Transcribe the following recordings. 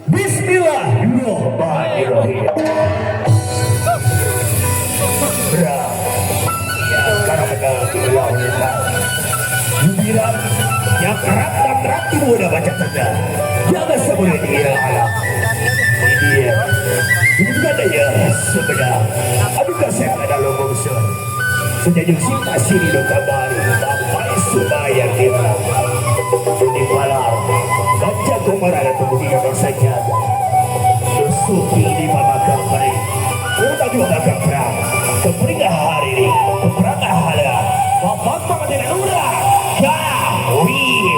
Bismillahirrahmanirrahim. Berang, ya karena beliau kita. Bilang yang kerap dan terap ibu udah baca tanda. Jangan semuanya dia alam. Ini dia. Ini juga daya sebenar. Adukah saya ada lobong sur. Sejauh cinta sini lo kabari. Bapak supaya kita. Di malam. Baca komara dan pembuktikan saja. Suki di mamakan baik. Udah juga makan perang. Keperingah hari ini. Keperangah hala. Bapak dengan udah. Ya, wih.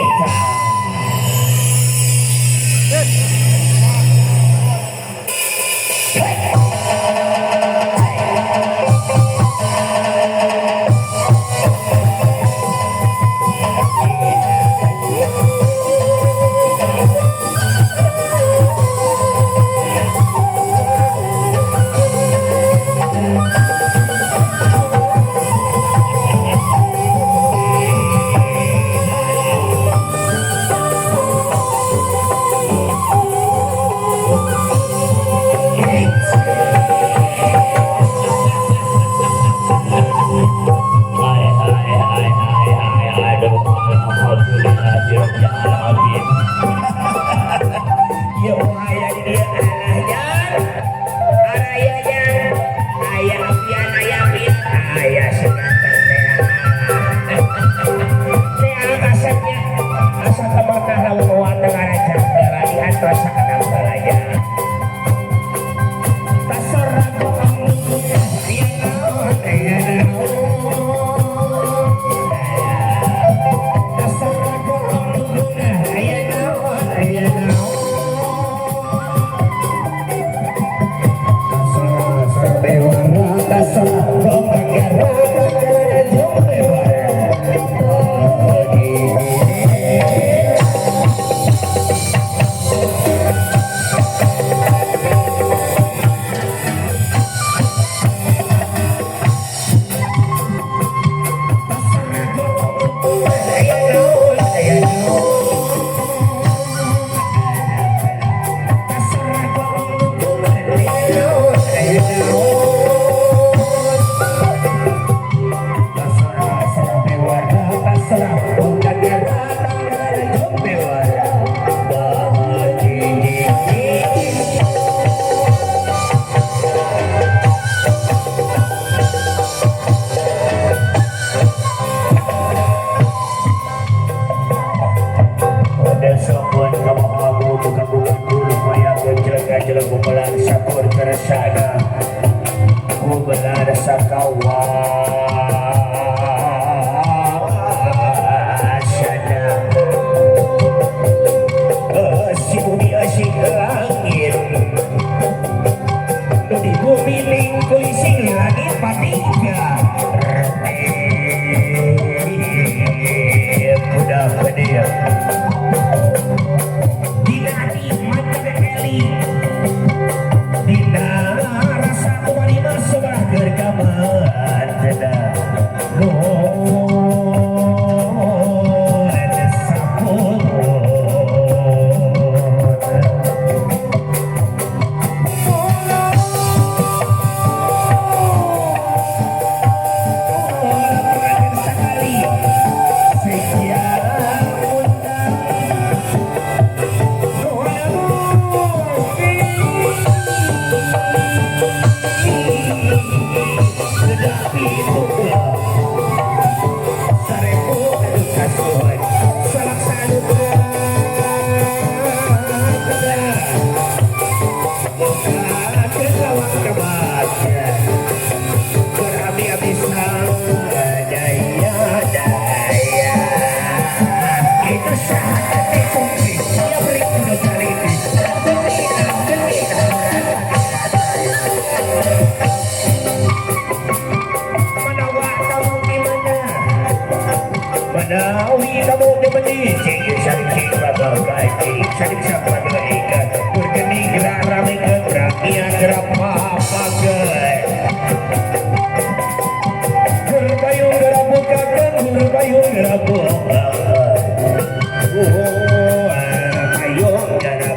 Oh, ayo, jangan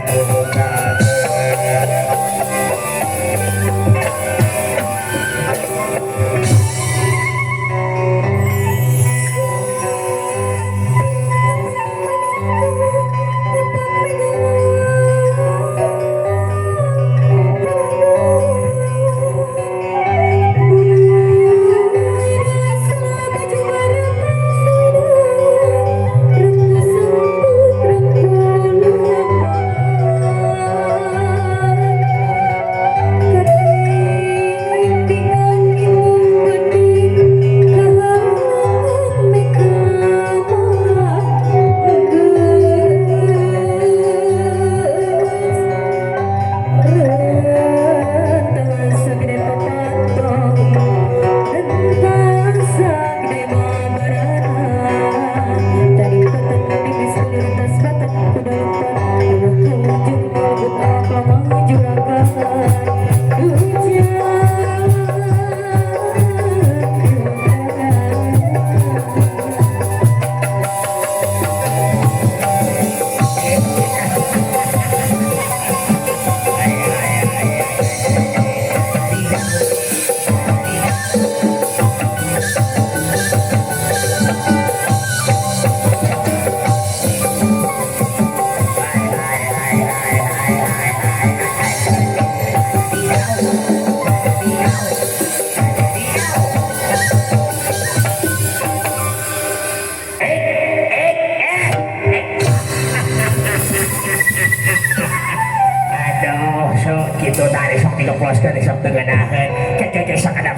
diceplaskan di sabtu ganahan keke sakadap.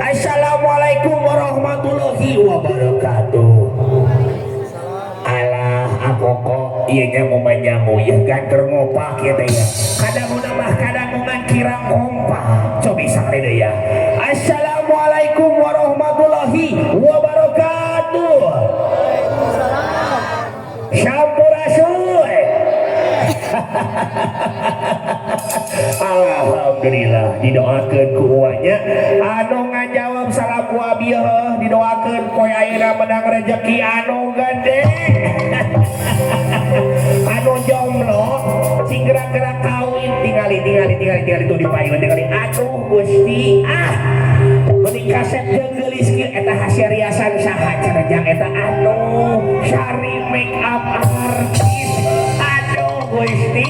Assalamualaikum warahmatullahi wabarakatuh. Alah akoko ieu nya momen nyamu ya ganter ngopak ya teh ya. Kadang nambah kadang kirang kompak. Coba sakade deui ya. Assalamualaikum warahmatullahi wabarakatuh. Sampurasun. Alhamdulillah didoakeun ku uanya anu ngajawab salam ku abi didoakeun poe ayeuna menang rezeki anu gede. Anu jomblo sing gerak-gerak kawin tingali tuh di payun tingali aduh Gusti mending kaset jeung geulis kieu eta hasil riasan saha carajang eta anu Syari make up artis aduh Gusti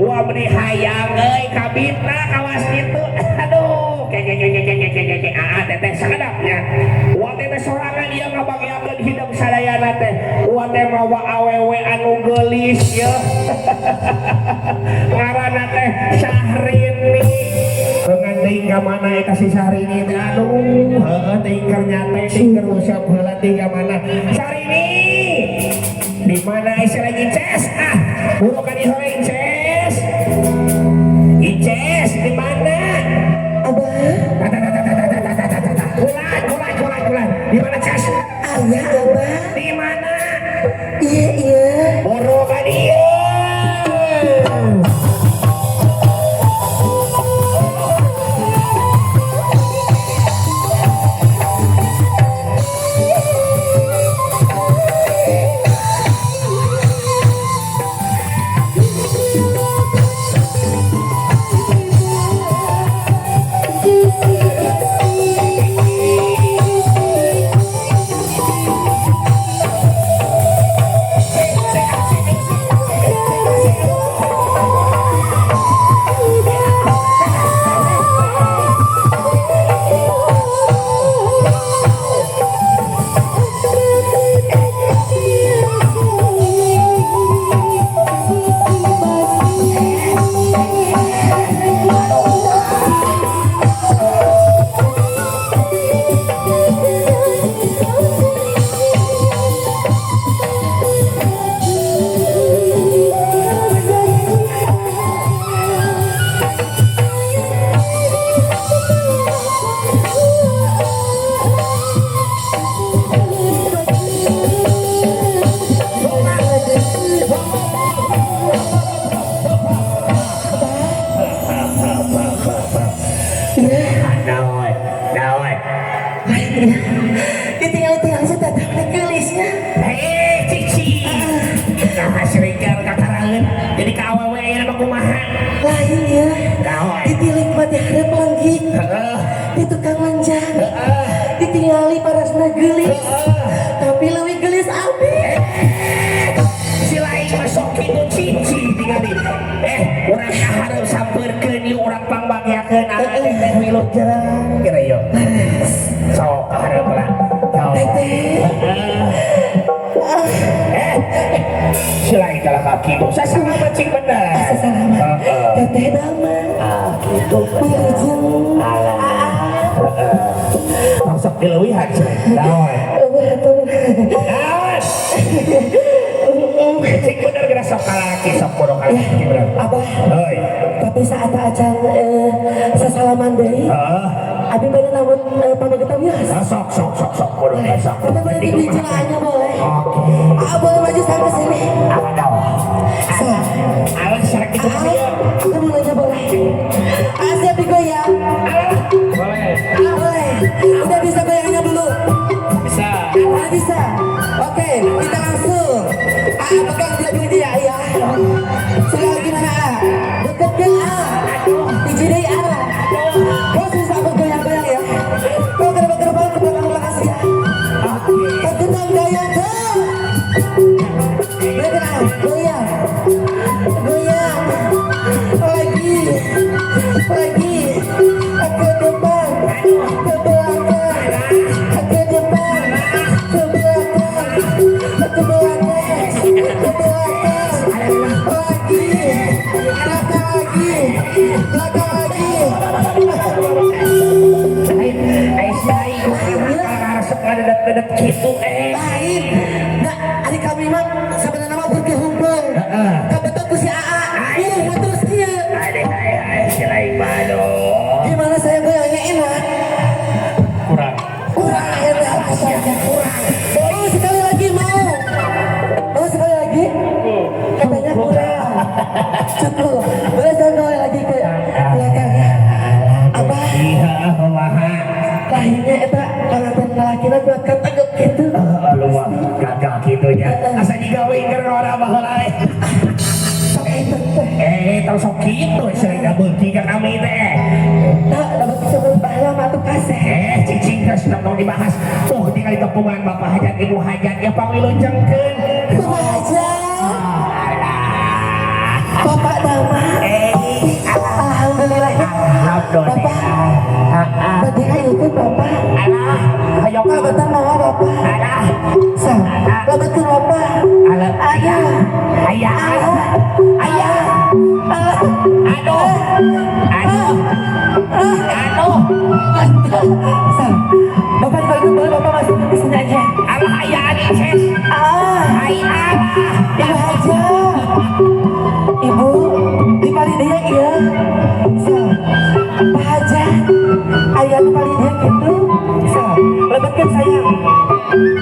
wah meni hayang euy kabitna kawas kitu aduh teteh sakadapnya wah teteh sorangan ieu ngabagiakeun hidup sadayana teh wah teh mawa awewe anu geulis ya ngaranna teh Syahrini dengan teuing ka mana eta si Syahrini teh aduh heueuh teuing keur nyate teuing keur usap heula teuing ka mana Syahrini di mana istilah Inces buru ka di hore Inces di mana Abah kulan di mana Ces ayah Abah di mana iya buru ka dieu ditinggal saya datang di gelisnya cici nah serikar kakarangan jadi ka awewe aya mah kumaha lain ya kawan ditilik mati hareup langgik di tukang lanjang ditinggali parasna gelis tapi leuwih gelis abi si lain masuk kitu cici tingali urang kahareup sampeurkeun ieu urang pangbangyakeun teh miluh jerang kira yo sok kahareup lah teteh selain kalau kaki bu sasama mancing bener teteh dama gitu wilujeng masuk dilewihan dawan mancing bener kira sok kalaki sok bodoh kalaki bener abah tapi saat acan sesalaman deui abi bener namun pamagetan biasa sok bodoh sok kita boleh dibicaraannya boleh boleh maju sampai sini apa tahu awas serak itu kita mulainya boleh siap digoyang boleh udah bisa goyangnya dulu bisa oke kita langsung pegang dia ya sekali lagi mana deket ke dijidai bos bisa aku goyang-goyang ya kau ke depan ke belakang saja tergenang goyang goyang lagi ke depan ke belakang ke depan ke belakang ke belakang lagi belakang lagi adat gitu lain. Nah, adik kami mah sebenarnya mah berkehumpung. Kebetulan ku si AA. Terus dia. Si lain bado. Gimana saya goyangnya enak? Kurang. Kurang enak, katanya kurang. Oh, sekali lagi mau. Oh, sekali lagi? Katanya kurang. Cukup. Boleh saya goyang lagi ke belakangnya? Abah. Iya, kumaha. Lahirnya eta kalapan lalakina buat ketegep gitu. Lu mah gagal gitu nya. Asa digawe keur ora baheula. Sok eta teh. Terus sok kitu sering beulti ka kami teh. Nah, dapat disebut pahala mah tuh kasih. Cicing geus tong dibahas. Tuh tinggal tepungan Bapak Hajat Ibu Hajat ya pamilujengkeun. Kumaha aja. Bapak nama. Alhamdulillah. Bapak. Berarti ayo ikut Bapak. Alah, hayong Nah, bentar mau Bapak. alah. Sa, betul Bapak. Alah, Ayah. ayah. Ayah. Aduh. Aduh. Aduh. Sa, Bapak kalau itu boleh Bapak masuk di sini aja. Alah, ayah Anices. Ayah. Ibu aja. Ibu, di dia iya. Sa, Pak Haja. Ayah di dia gitu. Sa, lebetkan sayang.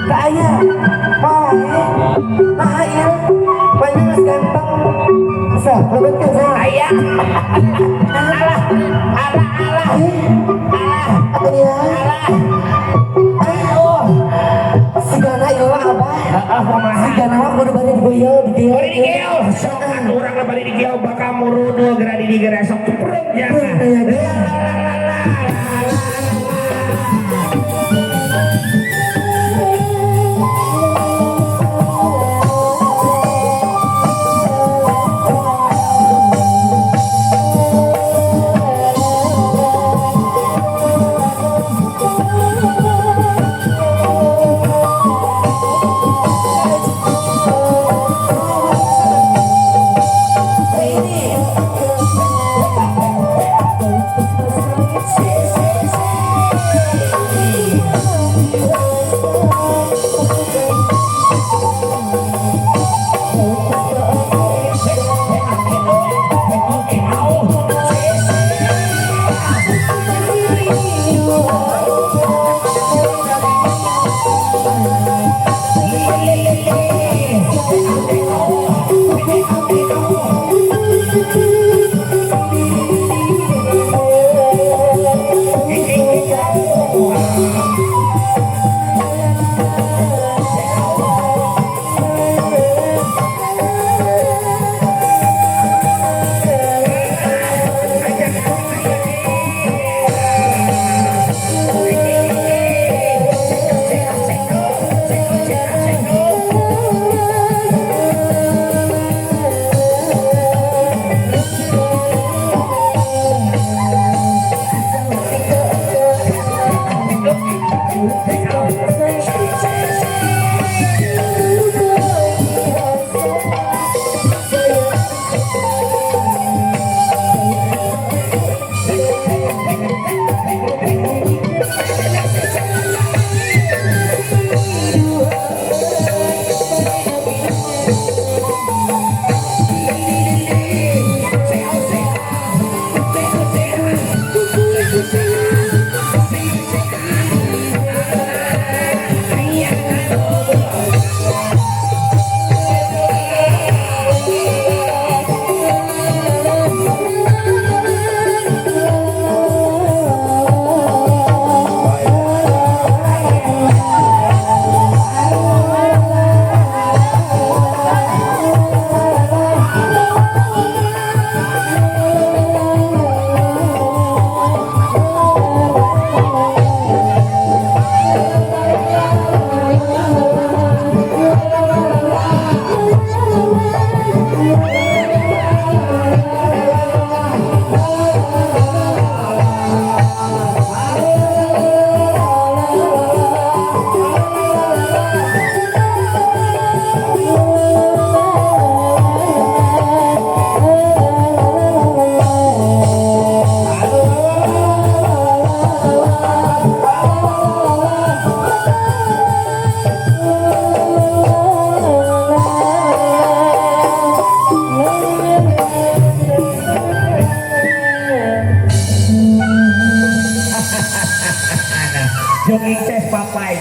Ke ayah. Oh, nah ayah. Banyak mas ganteng. Sa, lebetkan sayang. Ayah. Alah. Alah. Alah. Alah. Ayah. Aduh. Si Gana ieu abah. Kumaha? Si Gana mah kudu bari digoyol, Bari digieu, sok urang na bari digieu bakal murudu geura di geura sok ceprek jangan.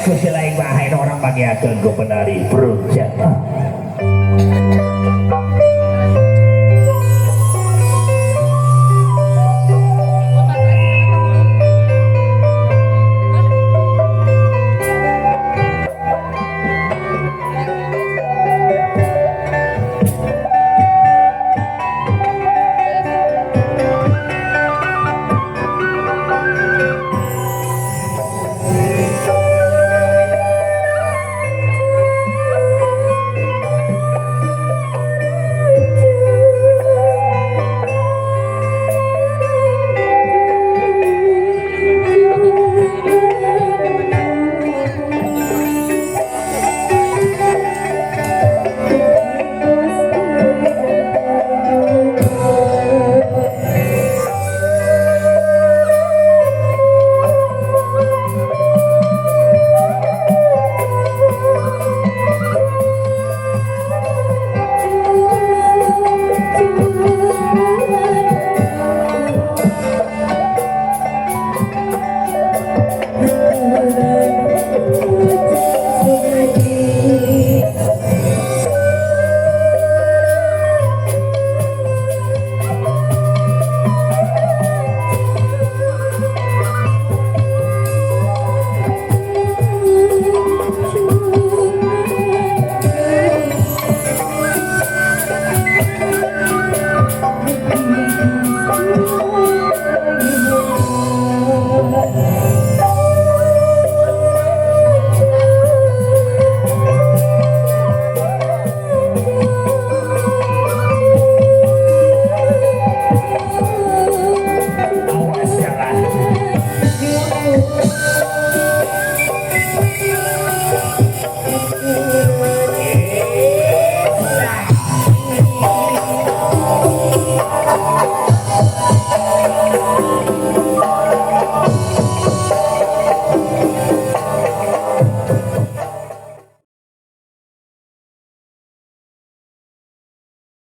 aku selain bahain orang bagian ke penari perut